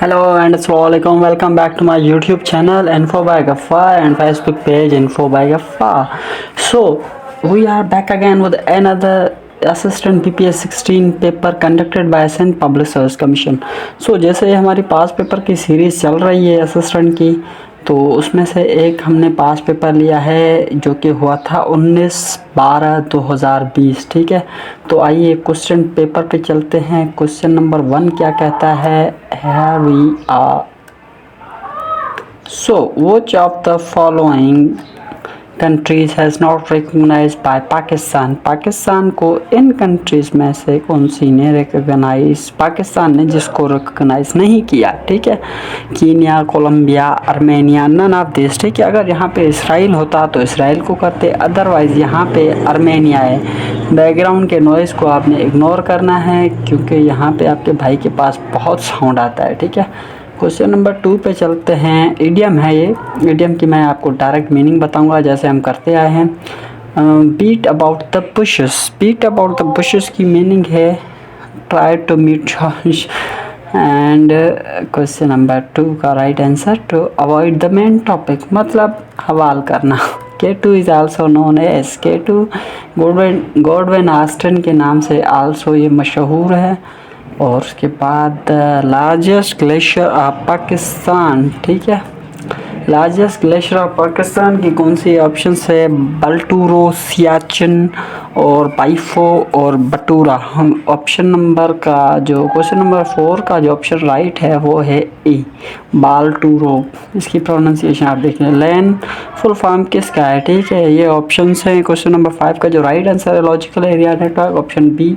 Hello and Assalamualaikum. Welcome back to my YouTube channel Info by Ghaffar and Facebook page Info by Ghaffar. So we are back again with another assistant PPS 16 paper conducted by एसेंट public service commission. So जैसे हमारी पास paper की series चल रही है assistant की, तो उसमें से एक हमने पास पेपर लिया है जो कि हुआ था 19/12/2020। ठीक है, तो आइए क्वेश्चन पेपर पे चलते हैं। क्वेश्चन नंबर 1 क्या कहता है? Here we are. So which of the following countries has not recognized by Pakistan? Pakistan को इन कंट्रीज में से कौन सी ने रिकॉग्नाइज, पाकिस्तान ने जिसको रिकॉग्नाइज नहीं किया? ठीक है, Kenya, Colombia, Armenia, none of this. ठीक है, अगर यहाँ पे इसराइल होता तो इसराइल को करते, अदरवाइज यहाँ पे आर्मेनिया है। बैकग्राउंड के नॉइज़ को आपने इग्नोर करना है क्योंकि यहाँ पे आपके भाई के पास बहुत साउंड आता है। ठीक है, क्वेश्चन नंबर 2 पे चलते हैं। इडियम है ये, इडियम की मैं आपको डायरेक्ट मीनिंग बताऊंगा जैसे हम करते आए हैं। Beat about the bushes, beat about the bushes की मीनिंग है try to meet and question number 2 का right answer to avoid the main topic, मतलब हवाल करना। K2 is also known as K2, Godwin Austen के नाम से आल्सो ये मशहूर है। और उसके बाद लार्जेस्ट ग्लेशियर ऑफ पाकिस्तान। ठीक है, लार्जेस्ट ग्लेशियर ऑफ पाकिस्तान की कौन सी ऑप्शन है? बल्टूरो, सियाचिन और पाइफो और बटूरा। हम ऑप्शन नंबर का जो क्वेश्चन नंबर 4 का जो ऑप्शन राइट है वो है ए, बाल्टूरो। इसकी प्रोनाउंसिएशन आप देख लें। लैंड फुल फॉर्म किसका है? ठीक है, ये ऑप्शन है। क्वेश्चन नंबर 5 का जो राइट आंसर है logical area network, option B.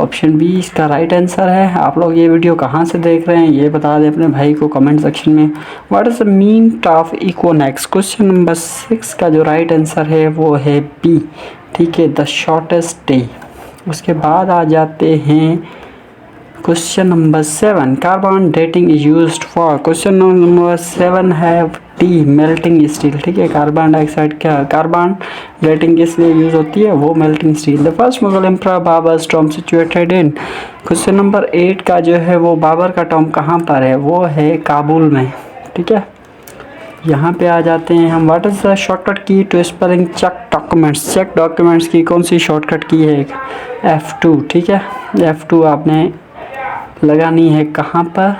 Option B इसका राइट आंसर है। आप लोग ये वीडियो कहाँ से देख रहे हैं ये बता दें अपने भाई को कमेंट सेक्शन में। What is the mean of equinox? Question number 6 का जो राइट आंसर है वो है बी। ठीक है, द शॉर्टेस्ट डे। उसके बाद आ जाते हैं question number 7, carbon dating is used for. Question number 7 है टी, मेल्टिंग स्टील। ठीक है, कार्बन डाइऑक्साइड क्या कार्बन डेटिंग किस लिए यूज होती है? वो melting steel. The first Mughal emperor Babar's Tom situated in. Question number 8 का जो है वो बाबर का टॉम कहाँ पर है? वो है काबुल में। ठीक है, यहाँ पे आ जाते हैं हम। What is the shortcut key to spelling check documents? Check documents की कौन सी शॉर्टकट की है? F2। ठीक है, F2 आपने लगानी है कहाँ पर?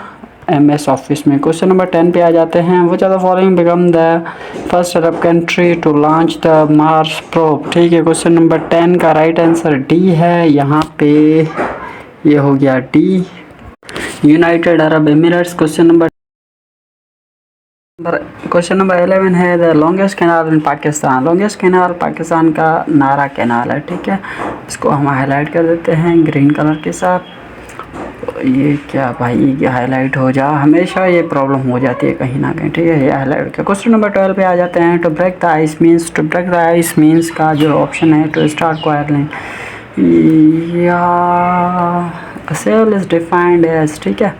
MS ऑफिस में। क्वेश्चन नंबर 10 पे आ जाते हैं। Which are the following become the first Arab country to launch the Mars probe? ठीक है, क्वेश्चन नंबर 10 का राइट आंसर डी है। यहाँ पे ये हो गया D, United Arab Emirates. Question number 11 है the longest canal in Pakistan. Longest canal Pakistan का नारा कैनाल है। ठीक है, इसको हम हाईलाइट कर देते हैं ग्रीन कलर के साथ। ये क्या भाई, ये हाईलाइट हो जा, हमेशा ये प्रॉब्लम हो जाती है कहीं ना कहीं। ठीक है, ये हाईलाइट किया। क्वेश्चन नंबर 12 पे आ जाते हैं। To break the ice means, to break the ice means का जो ऑप्शन है टू स्टार्ट क्वायरलिंग या सेल इज डिफाइंड एज। ठीक है,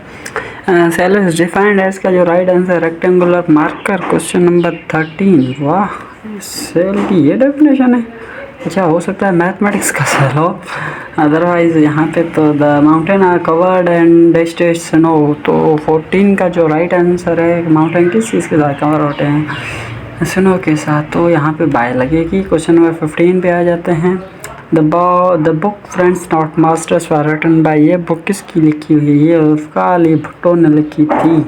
सेल इज डिफाइंड एज का जो right answer rectangular marker. Question number 13, वाह, सेल की ये डेफिनेशन है। अच्छा, हो सकता है मैथमेटिक्स का सेल हो, अदरवाइज यहाँ पे तो the mountain are covered and dusted snow. तो 14 का जो राइट आंसर है, माउंटेन किस चीज़ के साथ कवर होते हैं? स्नो के साथ, तो यहाँ पे बाय लगेगी। क्वेश्चन नंबर 15 पे आ जाते हैं। The book friends not masters were written by. ये बुक किसकी लिखी हुई है? ये जुल्फ़िकार अली भुट्टो ने लिखी थी।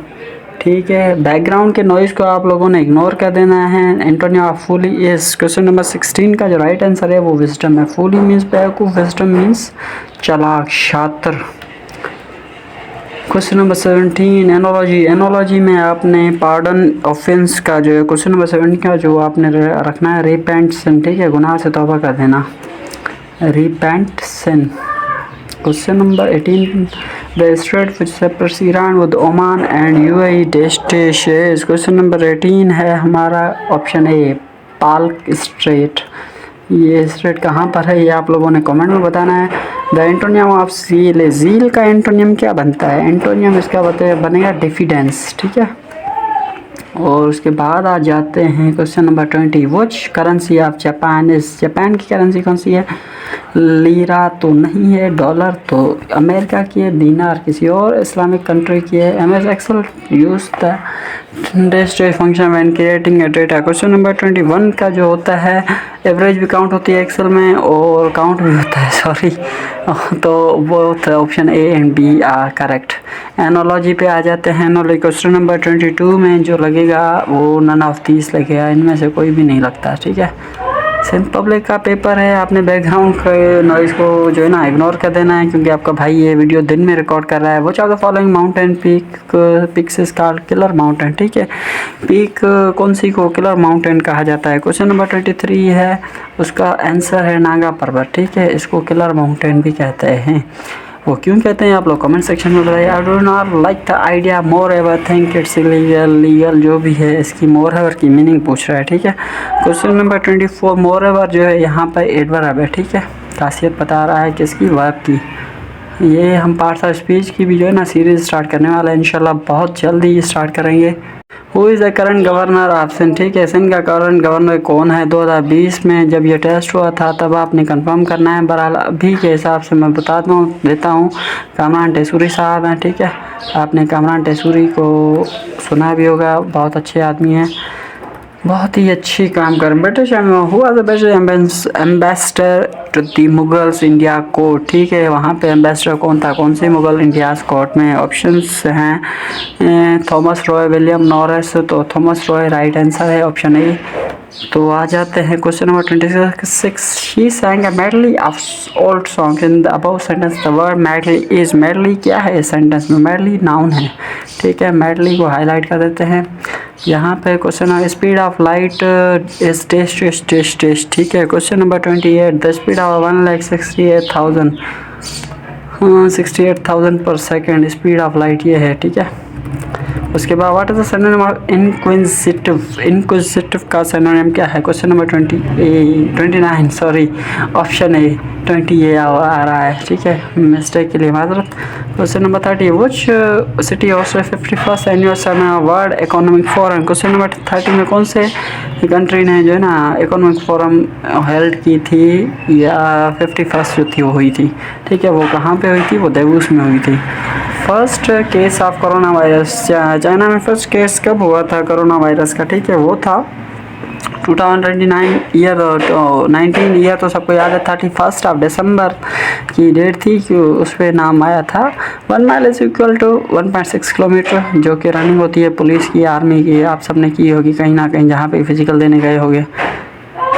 ठीक है, बैकग्राउंड के नॉइज़ को आप लोगों ने इग्नोर कर देना है। एंटोनियो ऑफ फूली इज। क्वेश्चन नंबर 16 का जो राइट आंसर है वो विजडम है। फूली मीन्स बेवकूफ़, विजडम मीन्स चालाक, शातिर। Question number 17, analogy. एनोलॉजी में आपने पार्डन ऑफेंस का जो है क्वेश्चन नंबर 17 का जो आपने रखना है रिपेंट सिन। ठीक है, गुनाह से तौबा कर देना, repent sin. Question number 18, the strait which separates Iran with Oman and UAE डेस्टेशेस। क्वेश्चन नंबर 18 है हमारा ऑप्शन ए, पाल्क स्ट्रेट। ये स्ट्रेट कहाँ पर है ये आप लोगों ने कमेंट में बताना है। The antonym of zeal, zeal का एंटोनियम क्या बनता है? एंटोनियम इसका बनेगा डिफिडेंस। ठीक है, और उसके बाद आ जाते हैं question number 20, which currency of Japan is, Japan की करेंसी कौन सी है? लीरा तो नहीं है, डॉलर तो अमेरिका की है, दीनार किसी और इस्लामिक कंट्री की है। M S Excel use the डेस्टे function when creating a data. Question number 21 का जो होता है एवरेज भी काउंट होती है एक्सेल में और काउंट भी होता है, सॉरी, तो both option A and B are correct. Analogy पे आ जाते हैं। एनोलॉजी क्वेश्चन नंबर 22 में जो लगेगा वो नन ऑफ दीस लगेगा, इनमें से कोई भी नहीं लगता, ठीक है। सेंट पब्लिक का पेपर है, आपने बैकग्राउंड के नॉइज़ को जो है ना इग्नोर कर देना है क्योंकि आपका भाई ये वीडियो दिन में रिकॉर्ड कर रहा है। वो चार the following mountain peaks is called killer mountain, ठीक है। पीक कौन सी को किलर माउंटेन कहा जाता है? क्वेश्चन नंबर 23 है, उसका आंसर है नागा पर्वत, ठीक है। इसको किलर माउंटेन भी कहते हैं। वो क्यों कहते हैं आप लोग कमेंट सेक्शन में बताइए। I do not like the idea more ever think it's legal जो भी है इसकी मोर एवर की मीनिंग पूछ रहा है, ठीक है। क्वेश्चन नंबर 24, मोर एवर जो है यहाँ पर एडवर्ब है, ठीक है। खासियत बता रहा है किसकी? वर्ब की। ये हम पार्ट्स ऑफ स्पीच की भी जो है ना सीरीज स्टार्ट करने वाला है, इंशाल्लाह बहुत जल्दी स्टार्ट करेंगे। Who is the current governor of Sindh, ठीक है। सिंध का करंट गवर्नर कौन है? 2020 में जब ये टेस्ट हुआ था तब आपने कंफर्म करना है। बहरहाल अभी के हिसाब से मैं बता देता हूँ कामरान टेसूरी साहब हैं, ठीक है। आपने कामरान टेसूरी को सुना भी होगा, बहुत अच्छे आदमी हैं, बहुत ही अच्छी काम कर। ब्रिटिश हुआ the British ambassador to the Mughals India court, ठीक है। वहाँ पे एम्बेसडर कौन था? कौन से मुगल इंडियाज कोर्ट में? ऑप्शंस हैं थॉमस रॉय, विलियम नॉरिस, तो थॉमस रॉय राइट आंसर है, ऑप्शन ए। तो आ जाते हैं question number 26। She sang a medley of old songs in the above sentence. The word medley is, medley क्या है इस सेंटेंस में? medley नाउन है, ठीक है। medley को हाईलाइट कर देते हैं। यहाँ पे क्वेश्चन है speed of light is test, ठीक है। Question number 28, the speed of 1,68,000 पर सेकेंड स्पीड ऑफ लाइट ये है, ठीक है। उसके बाद what is the synonym of inquisitive, inquisitive का सिनोनिम क्या है? Question number 29, sorry, option A 20 A आ रहा है, ठीक है, मिस्टेक के लिए माजरत। Question number 30, which city hosted 51st annual summit world economic forum. Question number 30 में कौन से कंट्री ने जो है ना इकोनॉमिक फोरम हेल्ड की थी या 51st जो थी वो हुई थी, ठीक है। वो कहाँ पे हुई थी? वो देवूस में हुई थी। First case of corona virus, China में फर्स्ट केस कब हुआ था कोरोना वायरस का? ठीक है, वो था 2029 ईयर 19 ईयर तो सबको याद है। 31 दिसंबर की डेट थी कि उस पर नाम आया था। 1 mile is equal to 1.6 kilometre, जो कि रनिंग होती है पुलिस की, आर्मी की, आप सब ने की होगी कहीं ना कहीं जहाँ पे फिजिकल देने गए होंगे।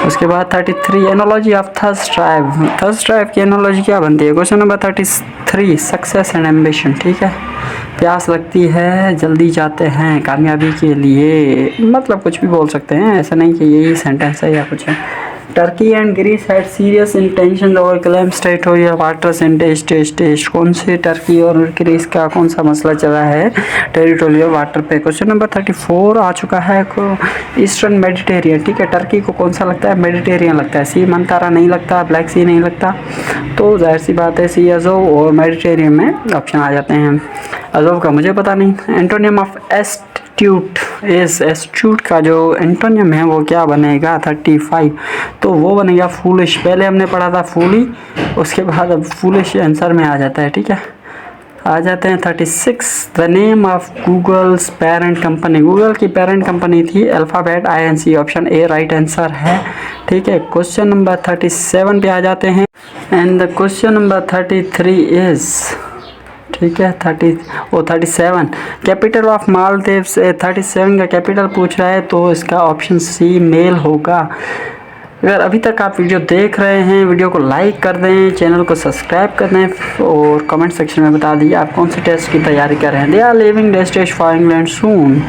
उसके बाद 33 analogy of thirst drive, thirst drive की एनोलॉजी क्या बनती है? Question number 33 success and ambition, ठीक है। प्यास लगती है, जल्दी जाते हैं कामयाबी के लिए, मतलब कुछ भी बोल सकते हैं, ऐसा नहीं कि यही सेंटेंस है या कुछ है। Turkey and Greece had serious intention over claim state हो या वाटर सेंटेज टेस्ट, कौन से टर्की और ग्रीस का कौन सा मसला चला है टेरिटोरियल वाटर पे? क्वेश्चन नंबर 34 आ चुका है। ईस्टर्न मेडिटेरियन, ठीक है, टर्की को कौन सा लगता है? मेडिटेरियन लगता है। सी मंतारा नहीं लगता, ब्लैक सी नहीं लगता, तो जाहिर सी बात है सी अजोव और मेडिटेरियन में ऑप्शन आ जाते हैं। अजोव का मुझे पता नहीं। एंटोनियम ऑफ एस्ट्यूट, इस एस्ट्यूट का जो एंटोनियम है वो क्या बनेगा? 35, तो वो बनेगा फूलिश। पहले हमने पढ़ा था फूली, उसके बाद अब फूलिश आंसर में आ जाता है, ठीक है। आ जाते हैं 36, the name of Google's parent company, Google की पेरेंट कंपनी थी Alphabet INC, option A right answer है, ठीक है। क्वेश्चन नंबर 37 पे आ जाते हैं and the question number 33 is, ठीक है, 37 कैपिटल ऑफ मालदीव्स। 37 का कैपिटल पूछ रहा है तो इसका ऑप्शन सी मेल होगा। अगर अभी तक आप वीडियो देख रहे हैं, वीडियो को लाइक कर दें, चैनल को सब्सक्राइब कर दें और कमेंट सेक्शन में बता दीजिए आप कौन से टेस्ट की तैयारी कर रहे हैं। दे आर लिविंग डेस्टेज फॉर इंग्लैंड सून,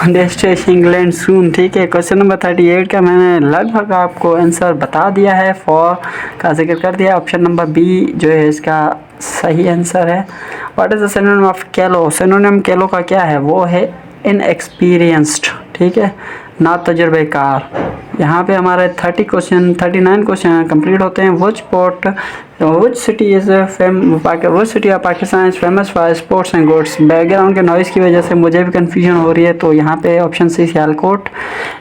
डेस्टेज इंग्लैंड सून, ठीक है। क्वेश्चन नंबर 38 का मैंने लगभग आपको आंसर बता दिया है, फॉर का जिक्र कर दिया। ऑप्शन नंबर बी जो है इसका सही आंसर है। What is the synonym of कैलो? सिनोनिम कैलो का क्या है? वो है इनएक्सपीरियंस्ड, ठीक है। ना तजुर्बेकार। यहाँ पे हमारे 39 क्वेश्चन कंप्लीट होते हैं। Which city of Pakistan is famous for sports and goods. Background के नॉइज़ की वजह से मुझे भी कन्फ्यूजन हो रही है, तो यहाँ पे option C Sialkot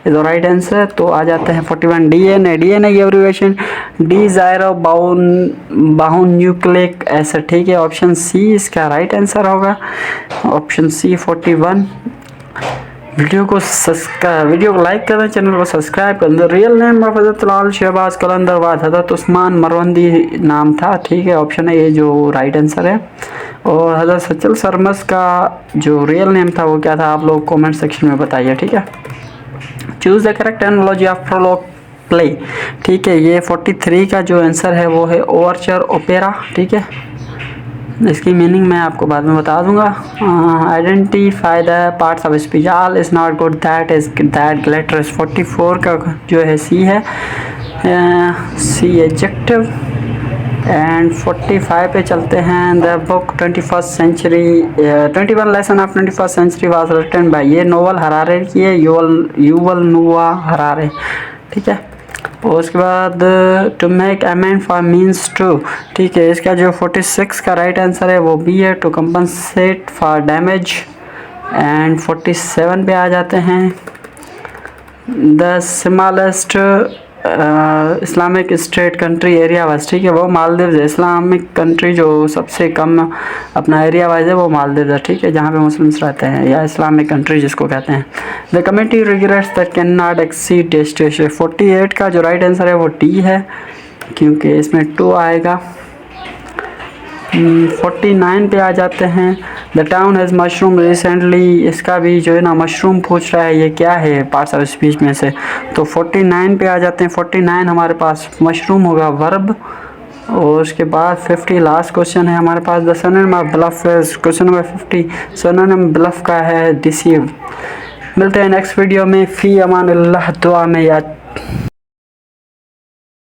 is the right answer. तो आ जाते हैं 41 डीएनए की एब्रिविएशन डिजायरो बाउन न्यूक्लिक एसिड। ठीक है, ऑप्शन सी इसका राइट आंसर होगा, ऑप्शन सी 41। वीडियो को लाइक करें, चैनल को सब्सक्राइब करें। रियल नेम ऑफ हज़रत लाल शहबाज कलंदर बाद हज़रत उस्मान मरवंदी नाम था। ठीक है, ऑप्शन है ये जो राइट आंसर है। और हज़रत सचल सरमस का जो रियल नेम था वो क्या था, आप लोग कमेंट सेक्शन में बताइए। ठीक है, choose the correct analogy of prologue play. ठीक है, ये 43 का जो आंसर है वो है ओवरचर ओपेरा। ठीक है, इसकी मीनिंग मैं आपको बाद में बता दूंगा। Identify the parts of speech. All is not good, that glitter is 44 का जो है सी है, सी एडजेक्टिव। एंड 45 पे चलते हैं। The book 21 lesson of 21st century was written by. ये नोवेल हरारे की है, युवल नोआ हरारे। ठीक है, और उसके बाद to make amend for means to. ठीक है, इसका जो 46 का राइट आंसर है वो बी है, to compensate for damage. And 47 पे आ जाते हैं। The smallest Islamic state country area wise. ठीक है, वो मालदीव है। इस्लामिक कंट्री जो सबसे कम अपना एरिया वाइज है वो मालदीव है। ठीक है, जहाँ पे मुस्लिम्स रहते हैं, या इस्लामिक कंट्री जिसको कहते हैं। The committee regrets that can not exceed टेस्टेशन। 48 का जो राइट आंसर है वो टी है, क्योंकि इसमें 2 आएगा। 49 पे आ जाते हैं। The town has mushroom recently. इसका भी जो है ना मशरूम पूछ रहा है, ये क्या है पार्ट्स ऑफ स्पीच में से। तो 49 पे आ जाते हैं। 49 हमारे पास मशरूम होगा वर्ब। और उसके बाद 50 लास्ट क्वेश्चन है हमारे पास। The synonym of bluff question number 50 synonym bluff का है डिसीव। मिलते हैं नेक्स्ट वीडियो में। फी अमान अल्लाह, दुआ में याद।